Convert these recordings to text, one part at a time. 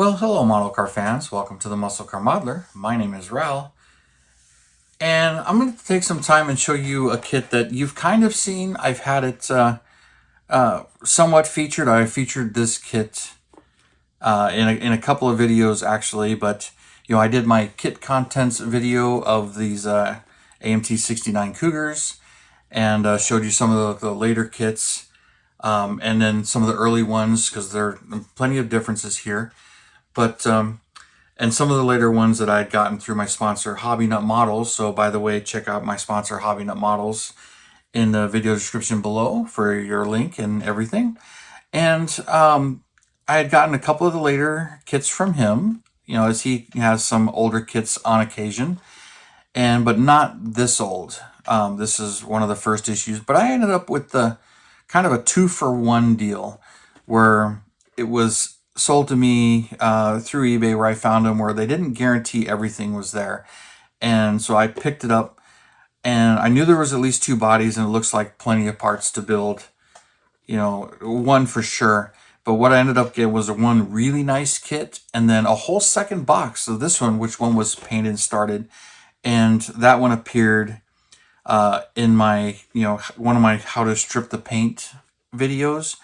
Well, hello model car fans. Welcome to the Muscle Car Modeler. My name is Ral, and I'm going to take some time and show you a kit that you've kind of seen. I've had it somewhat featured. I featured this kit in a couple of videos actually, but I did my kit contents video of these AMT 69 Cougars and showed you some of the later kits and then some of the early ones because there are plenty of differences here. But and some of the later ones that I had gotten through my sponsor, Hobby Nut Models. So by the way, check out my sponsor, Hobby Nut Models, in the video description below for your link and everything. And I had gotten a couple of the later kits from him, as he has some older kits on occasion, but not this old. This is one of the first issues. But I ended up with the kind of a 2-for-1 deal where it was sold to me through eBay, where I found them, where they didn't guarantee everything was there. And so I picked it up, and I knew there was at least 2 bodies, and it looks like plenty of parts to build, one for sure. But what I ended up getting was one really nice kit, and then a whole second box of this one, which one was painted and started. And that one appeared in my, one of my how to strip the paint videos.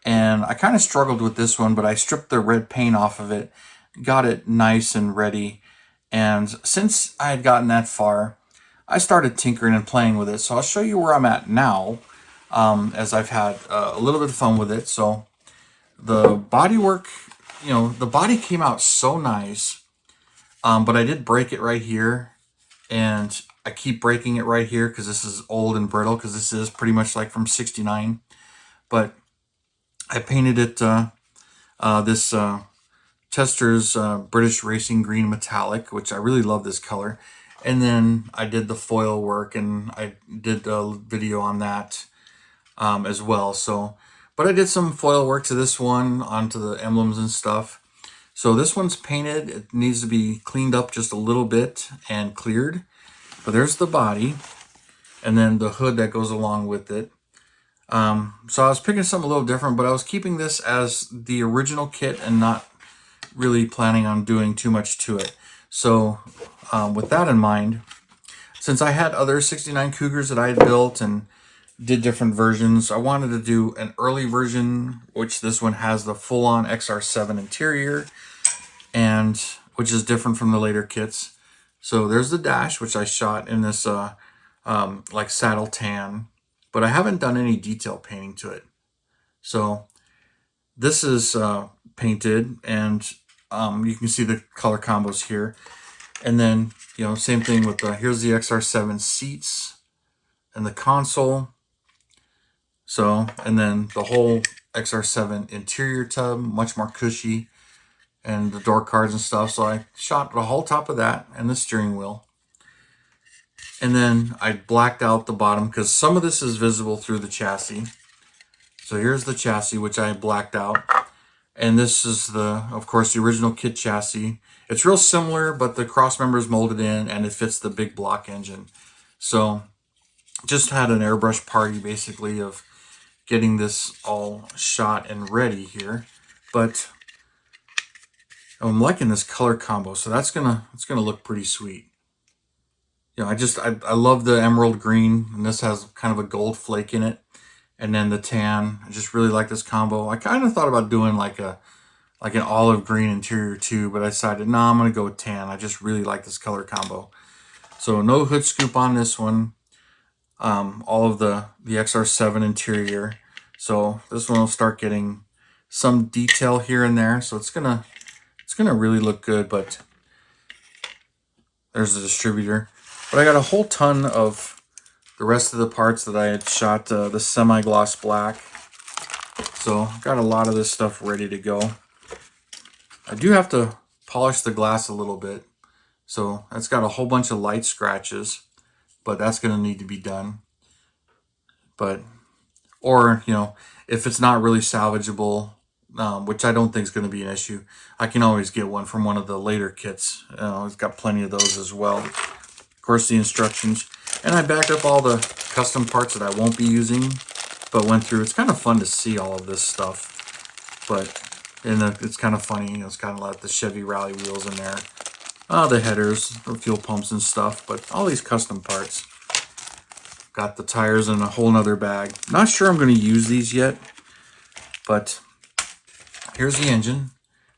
And I kind of struggled with this one, but I stripped the red paint off of it, got it nice and ready. And since I had gotten that far, I started tinkering and playing with it. So I'll show you where I'm at now, as I've had a little bit of fun with it. So the bodywork, the body came out so nice, but I did break it right here. And I keep breaking it right here because this is old and brittle, because this is pretty much like from 69. But I painted it this Chester's British Racing Green Metallic, which I really love this color. And then I did the foil work, and I did a video on that as well. But I did some foil work to this one, onto the emblems and stuff. So this one's painted. It needs to be cleaned up just a little bit and cleared. But there's the body, and then the hood that goes along with it. So I was picking something a little different, but I was keeping this as the original kit and not really planning on doing too much to it. So with that in mind, since I had other 69 Cougars that I had built and did different versions, I wanted to do an early version, which this one has the full-on XR7 interior, and which is different from the later kits. So there's the dash, which I shot in this like saddle tan, but I haven't done any detail painting to it. So this is painted, and you can see the color combos here. And then, same thing with here's the XR7 seats and the console. So, and then the whole XR7 interior tub, much more cushy, and the door cards and stuff. So I shot the whole top of that and the steering wheel. And then I blacked out the bottom because some of this is visible through the chassis. So here's the chassis, which I blacked out. And this is of course, the original kit chassis. It's real similar, but the cross member is molded in and it fits the big block engine. So just had an airbrush party basically of getting this all shot and ready here. But I'm liking this color combo, so it's gonna look pretty sweet. I love the emerald green, and this has kind of a gold flake in it, and then the tan. I just really like this combo. I kind of thought about doing like an olive green interior too, but I decided no, I'm gonna go with tan. I just really like this color combo. So no hood scoop on this one. All of the XR7 interior. So this one will start getting some detail here and there. So it's gonna really look good. But there's the distributor. But I got a whole ton of the rest of the parts that I had shot the semi-gloss black. So I've got a lot of this stuff ready to go. I do have to polish the glass a little bit. So that's got a whole bunch of light scratches, but that's going to need to be done. Or if it's not really salvageable, which I don't think is going to be an issue, I can always get one from one of the later kits. It's got plenty of those as well. Of course, the instructions. And I backed up all the custom parts that I won't be using, but went through. It's kind of fun to see all of this stuff. But And it's kind of funny, you know, it's kind of like the Chevy Rally wheels in there. The headers, the fuel pumps and stuff, but all these custom parts. Got the tires in a whole nother bag. Not sure I'm going to use these yet, but here's the engine.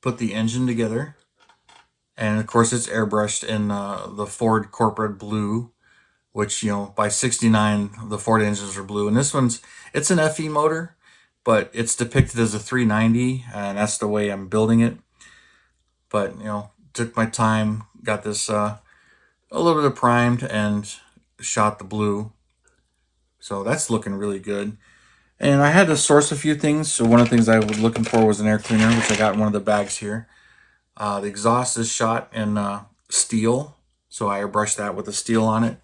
Put the engine together. And of course it's airbrushed in the Ford corporate blue, which, you know, by 69, the Ford engines are blue. And this one's, it's an FE motor, but it's depicted as a 390, and that's the way I'm building it. But, you know, took my time, got this a little bit of primed and shot the blue. So that's looking really good. And I had to source a few things. So one of the things I was looking for was an air cleaner, which I got in one of the bags here. The exhaust is shot in steel, so I airbrushed that with the steel on it.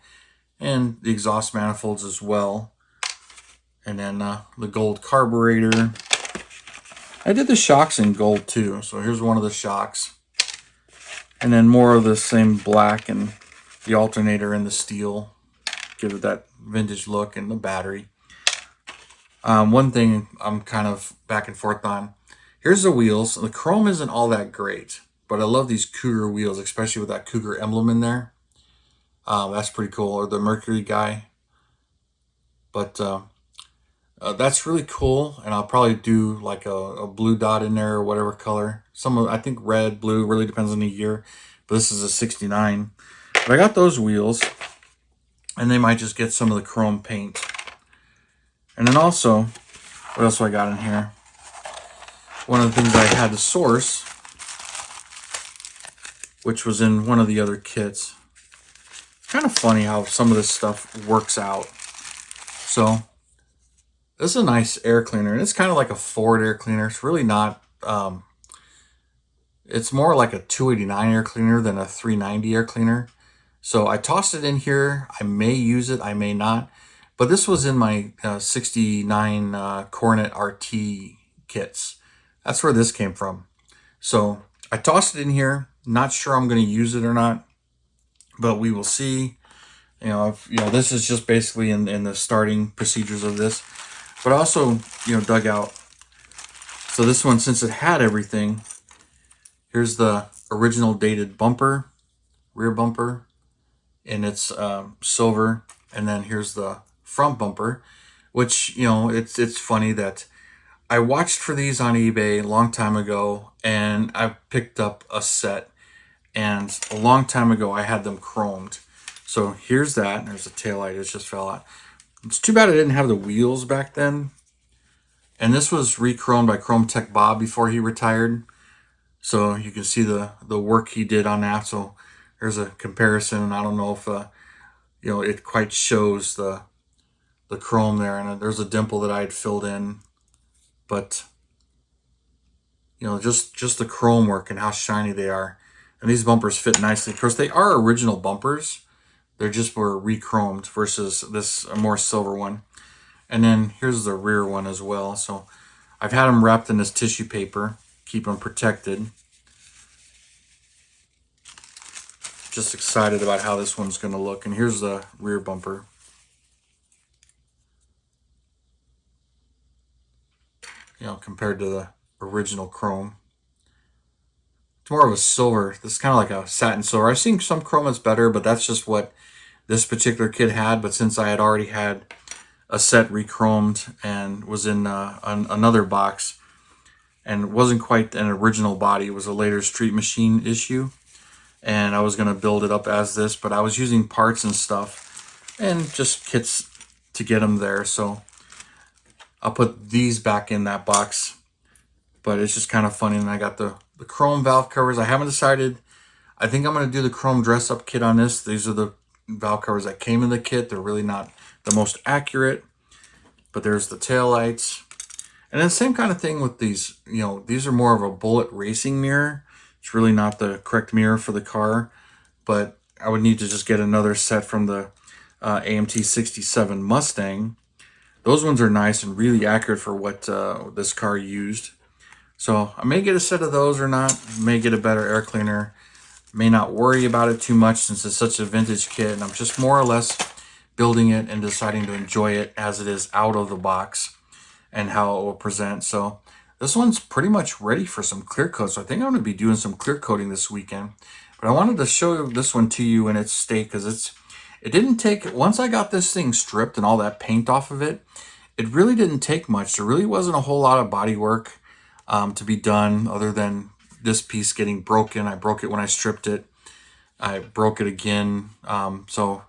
And the exhaust manifolds as well. And then the gold carburetor. I did the shocks in gold too. So here's one of the shocks. And then more of the same black and the alternator in the steel. Give it that vintage look, and the battery. One thing I'm kind of back and forth on. Here's the wheels. The chrome isn't all that great, but I love these Cougar wheels, especially with that Cougar emblem in there. That's pretty cool. Or the Mercury guy. But that's really cool, and I'll probably do like a blue dot in there or whatever color. I think red, blue, really depends on the year. But this is a 69. But I got those wheels, and they might just get some of the chrome paint. And then also, what else do I got in here? One of the things I had to source, which was in one of the other kits. It's kind of funny how some of this stuff works out. So this is a nice air cleaner, and it's kind of like a Ford air cleaner. It's really not, it's more like a 289 air cleaner than a 390 air cleaner. So I tossed it in here. I may use it, I may not. But this was in my 69 Coronet RT kits. That's where this came from. So I tossed it in here. Not sure I'm going to use it or not, but we will see. This is just basically in the starting procedures of this. But also, dug out. So this one, since it had everything, here's the original dated bumper, rear bumper, and it's silver. And then here's the front bumper, which, it's funny that I watched for these on eBay a long time ago, and I picked up a set, and a long time ago I had them chromed. So here's that. There's a taillight. It just fell out. It's too bad I didn't have the wheels back then. And this was re-chromed by Chrome Tech Bob before he retired. So you can see the work he did on that. So there's a comparison, and I don't know if it quite shows the chrome there. And there's a dimple that I had filled in. But just the chrome work and how shiny they are. And these bumpers fit nicely. Of course, they are original bumpers. They just were re-chromed versus this more silver one. And then here's the rear one as well. So I've had them wrapped in this tissue paper, keep them protected. Just excited about how this one's going to look. And here's the rear bumper. Compared to the original chrome. It's more of a silver. This is kind of like a satin silver. I've seen some chrome that's better, but that's just what this particular kit had. But since I had already had a set re-chromed and was in another box, and it wasn't quite an original body, it was a later Street Machine issue, and I was going to build it up as this, but I was using parts and stuff and just kits to get them there. So I'll put these back in that box, but it's just kind of funny. And I got the chrome valve covers. I haven't decided. I think I'm going to do the chrome dress up kit on this. These are the valve covers that came in the kit. They're really not the most accurate, but there's the tail lights. And then same kind of thing with these. These are more of a bullet racing mirror. It's really not the correct mirror for the car, but I would need to just get another set from the AMT 67 Mustang. Those ones are nice and really accurate for what this car used. So I may get a set of those or not. May get a better air cleaner. May not worry about it too much since it's such a vintage kit. And I'm just more or less building it and deciding to enjoy it as it is out of the box and how it will present. So This one's pretty much ready for some clear coat, so I think I'm going to be doing some clear coating this weekend. But I wanted to show this one to you in its state because it didn't take, once I got this thing stripped and all that paint off of it, it really didn't take much. There really wasn't a whole lot of body work to be done other than this piece getting broken. I broke it when I stripped it. I broke it again. So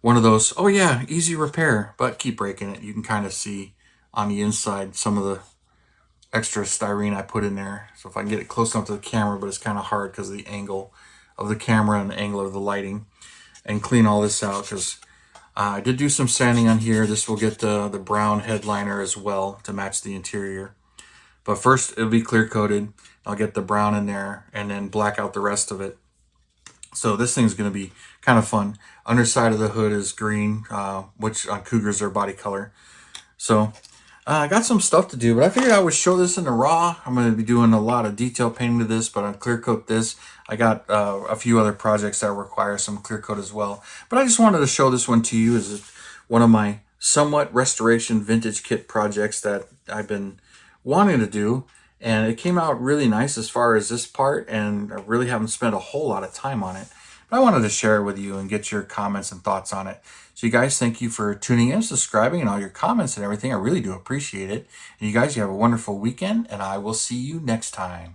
one of those, oh yeah, easy repair, but keep breaking it. You can kind of see on the inside some of the extra styrene I put in there. So if I can get it close enough to the camera, but it's kind of hard because of the angle of the camera and the angle of the lighting, and clean all this out because I did do some sanding on here. This will get the brown headliner as well to match the interior. But first it'll be clear coated. I'll get the brown in there and then black out the rest of it. So this thing's going to be kind of fun. Underside of the hood is green, which on Cougars are body color. So I got some stuff to do, but I figured I would show this in the raw. I'm going to be doing a lot of detail painting to this, but on clear coat this. I got a few other projects that require some clear coat as well. But I just wanted to show this one to you as one of my somewhat restoration vintage kit projects that I've been wanting to do. And it came out really nice as far as this part, and I really haven't spent a whole lot of time on it. But I wanted to share it with you and get your comments and thoughts on it. So you guys, thank you for tuning in, subscribing, and all your comments and everything. I really do appreciate it. And you guys, you have a wonderful weekend, and I will see you next time.